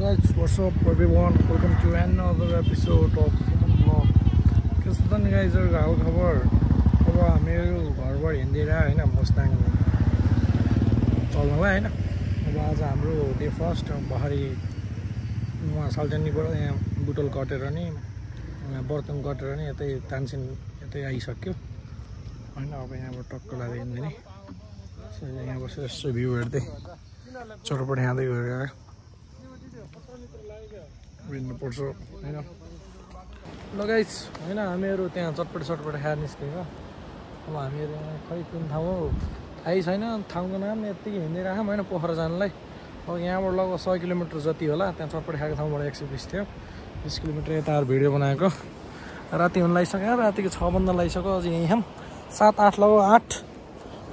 Guys, what's up everyone? Welcome to another episode of Suman Vlog. कस्तो छ नि गाइजहरुको हाल खबर? अब हामीहरु घरबाट हिँडेर हैन मुस्ताङ चल्नलाई हैन। अब आज हाम्रो डे फर्स्ट बहरी वहाँ सालजनीबाट यहाँ बुटोल कटेर नि बर्तन कटेर नि यतै तानसिन यतै आइसक्यो हैन। अब यहाँबाट टक्क लाग्दै हिँड्दै सो यहाँ बसेर यसो भ्यू हेर्दै चटपट खाँदै गएर हिँड्नु पर्छ हैन। ल गाइस हैन हामीहरु त्यहाँ चटपट खाएर निस्केको। अब हामीहरु यहाँ खै कुन ठाउँ हो थाहै छैन, ठाउँको नाम यतिकै हिँडेर आयौँ हैन पोखरा जानलाई। अब यहाँबाट लगभग 100 किलोमिटर जति होला। त्यहाँ चटपट खाएको ठाउँबाट 120 थियो। 20 किलोमिटर यता भिडियो बनाएको। राति हुन लागिसक्यो, रातिको 6 बन्द लागिसक्यो। अझै यही हम 7 8 लगभग 8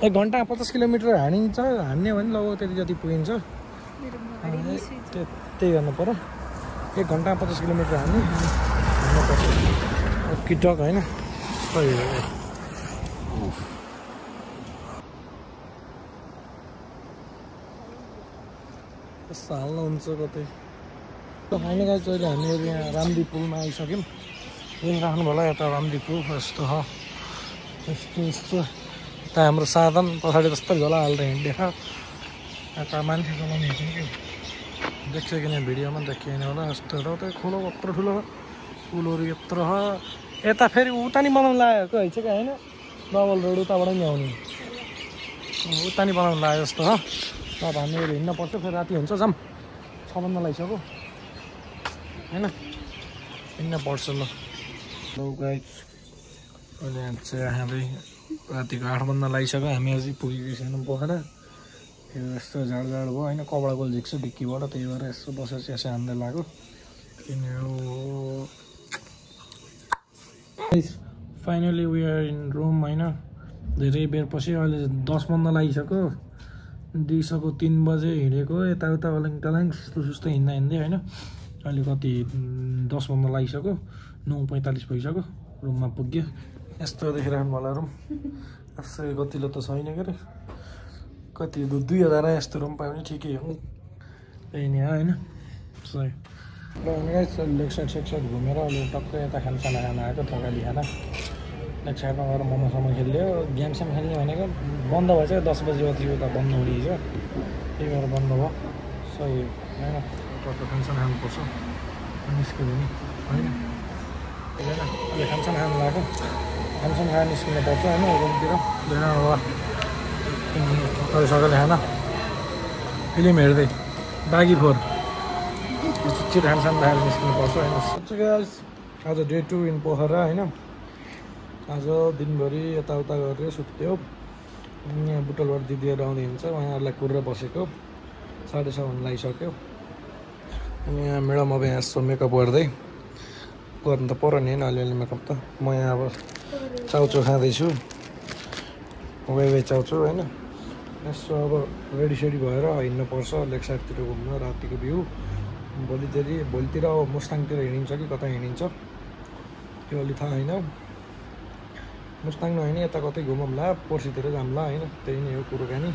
1 घन्टा 50 किलोमिटर हानिन्छ। हान्ने भने लगभग त्यति जति पुगिन्छ। त्यही गर्नु पर्यो। 1 घन्टा 50 किलोमिटर हान्नुपर्छ किटक होइन। सही हो यस्तो हाल्नुहुन्छ कतै होइन गाइस। अहिले हामीहरू यहाँ रामदी पुलमा आइसक्यौँ। यहीँ राख्नु होला यता रामदी पुल यस्तो हो। यस्तो यता हाम्रो साधन पछाडि जस्तो झोला हाल्दै हिँड्दैछ। यता मान्छे चलाउने हुन्छ कि देखियो कि नहीं भिडियोमा देखिएन होला। यस्तो एउटा खोलो यत्रो ठुलो पुलहरू यत्रो छ। यता फेरि उता नि बनाउनु लागेको है क्या होइन। डबल रोड उताबाट नि आउने उता नि बनाउनु लाग्यो जस्तो हो। अब हामीहरू हिँड्न पर्छ। फेरि राति हुन्छ जाम 6 बन्द लागिसक्यो होइन। हिँड्न पर्छ ल गाइस। अहिले यहाँ चाहिँ खाँदै रातिको 8 बन्द लागिसक्यो। हामी अझै पुगेको छैनौँ पोखरा। यस्तो झाड भयो होइन। कपडा गोल झिक्छु डिक्कीबाट, त्यही भएर यसो बसेर चियासे हान्दै लाग्यो। Finally we are in Rome होइन। धेरै बेर पछि अहिले 10 बन्द लागिसक्यो। दिउँसोको 3 बजे हिँडेको यताउता अलिङ सुस्तै हिँड्दै होइन। अहिले कति 10 बन्द लागिसक्यो। 9:45 भइसक्यो। रुममा पुग्यो। यस्तो देखिरहनु होला रुम। यस्तो कतिलो त छैन के अरे। कति 2000 यस्तो रुम पायो भने ठिकै हो। त्यही नै होइन सही। ल गाइस लेग साइड घुमेर अहिले टक्क यता खानसाना खान आएको। थकाली खाना लेग साइडमा गएर मोमोसम्म खेल्यो। गेमसम्म खेल्ने भनेको बन्द भएछ 10 बजी अति उता बन्द हुँदैछ। त्यही भएर बन्द भयो। सही होइन। टक्क खानसाना खानुपर्छ निस्क्यो भने होइन। होइन अहिले खानसाना खानु लाग्यो। खानसाना खाएर निस्किनु पर्छ होइन। रुमतिर अहिले सकाले खाना फिल्म हेर्दै बागी 4 छिटो खानसाना खाएर निस्किनु पर्छ होइन। आज डे 2 इन पोखरा होइन। आज दिनभरि यताउता गरेर सुत्यो। यहाँ बुटोलबाट दिदीहरू आउँदै हुन्छ। उहाँहरूलाई कुरेर बसेको 6:30 हुन लागिसक्यो। अनि यहाँ म्याडम अब यहाँ यसो मेकअप गर्दै गर्नु त पर्यो नि होइन। अलिअलि मेकअप त म यहाँ अब चाउचो खाँदैछु। वे चाउचो होइन। यसो अब रेडी भएर हिँड्नुपर्छ लेग साइडतिर घुम्न। रातिको भ्यू भोलितिर अब मुस्ताङतिर हिँडिन्छ कि कता हिँडिन्छ त्यो अलि थाहा होइन। मुस्ताङ नहिँड यता कतै घुमौँला पर्सितिर जाउँला होइन। त्यही नै हो कुरोकानी।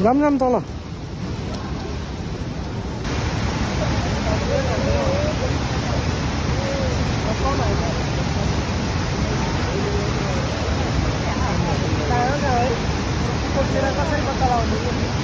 जाम तल कसरी पत्ता लगाउने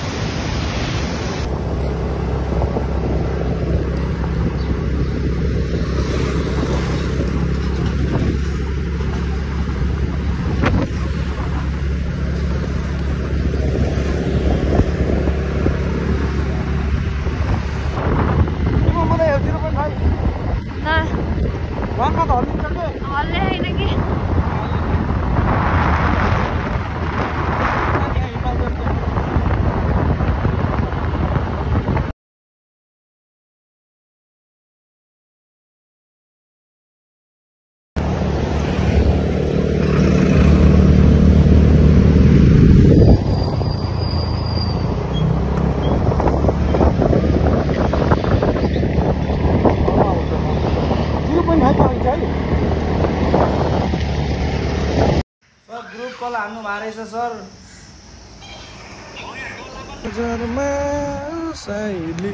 ग्रुप कल हान्नु रहेछ सर बजारमा साइली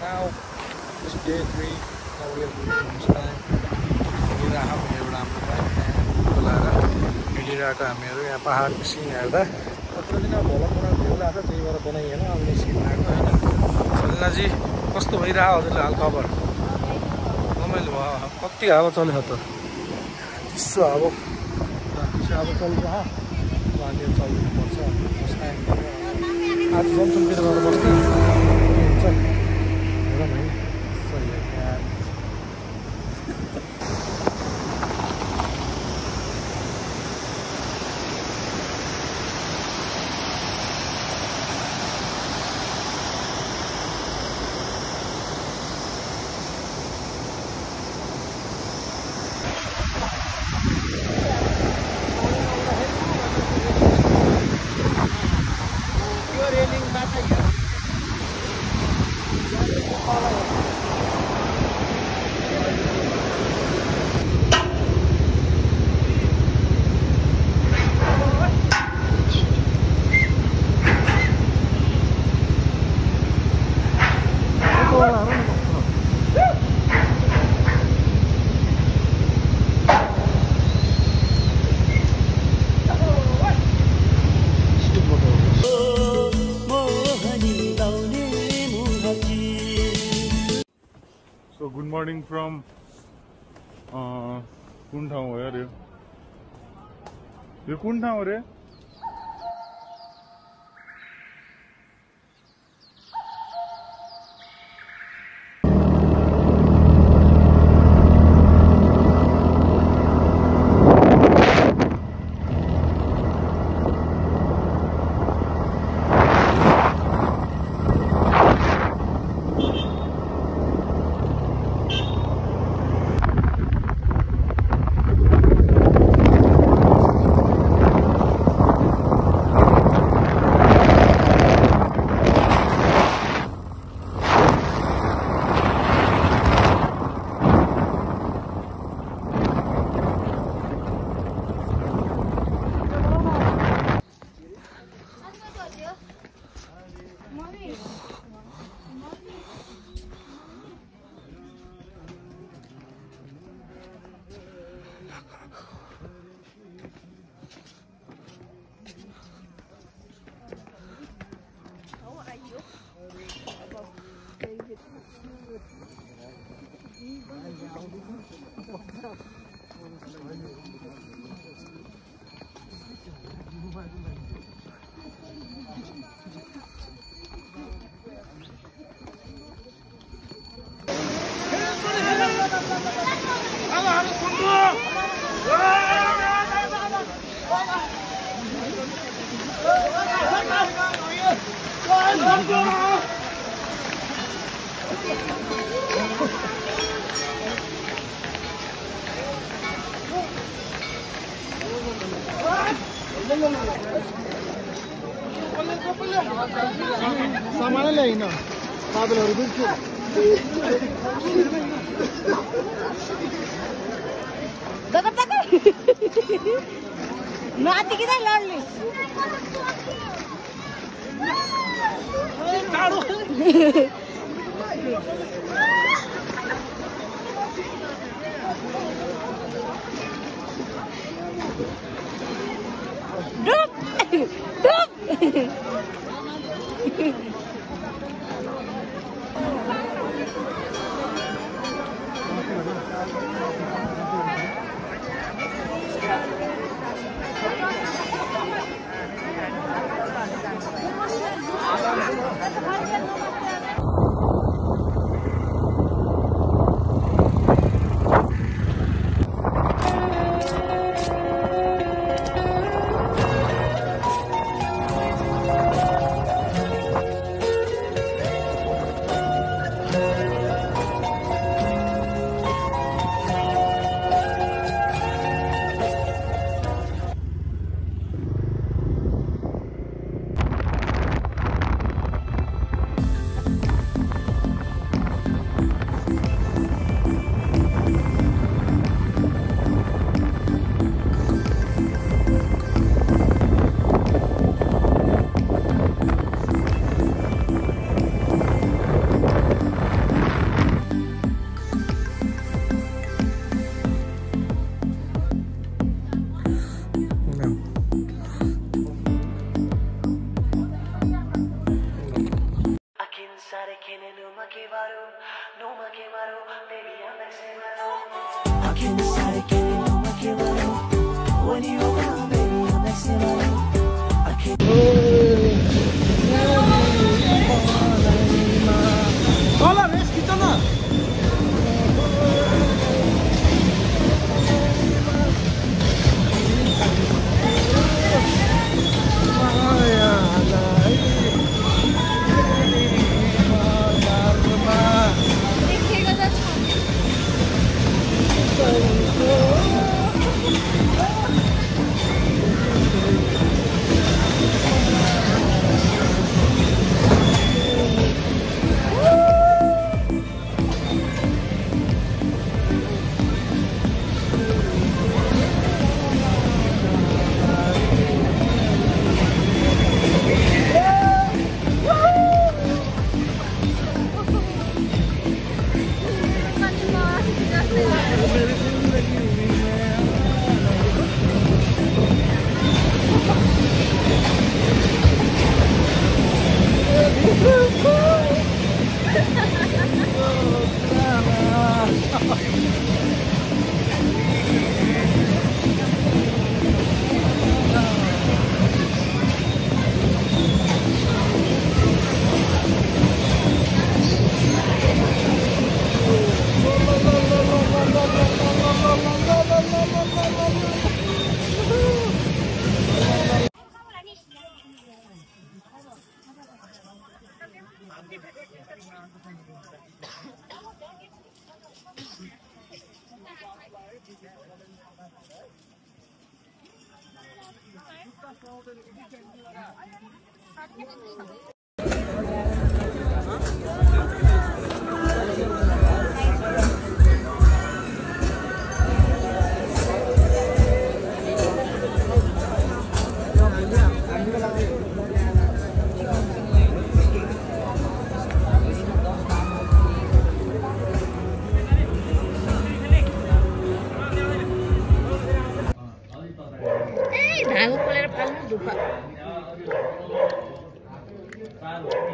Now it's day 3. Now we have to time. हिँडिरहेको हामीहरू यहाँ पहाडको सिन हेर्दा कत्रो दिन भोलपुरा भिउ लाग्छ त्यही भएर बनाइएन अब निस्किनु आएको होइन सलिनाजी कस्तो भइरहेको हजुरले हाल खबर रमाइलो भयो कति हावा चल्यो त चिसो हावा चलिरह पानी चल्नुपर्छ आज जमसमतिर गएर बस्ने हुन्छ हेर भाइ So good morning from कुन ठाउँ हो यार यो कुन ठाउँ हो रे होइन बादलहरू बुझ्छु नआतिकिँदै लड्ने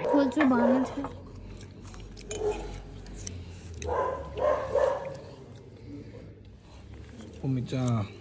खोल्छु भन्नु थियो Pumicha.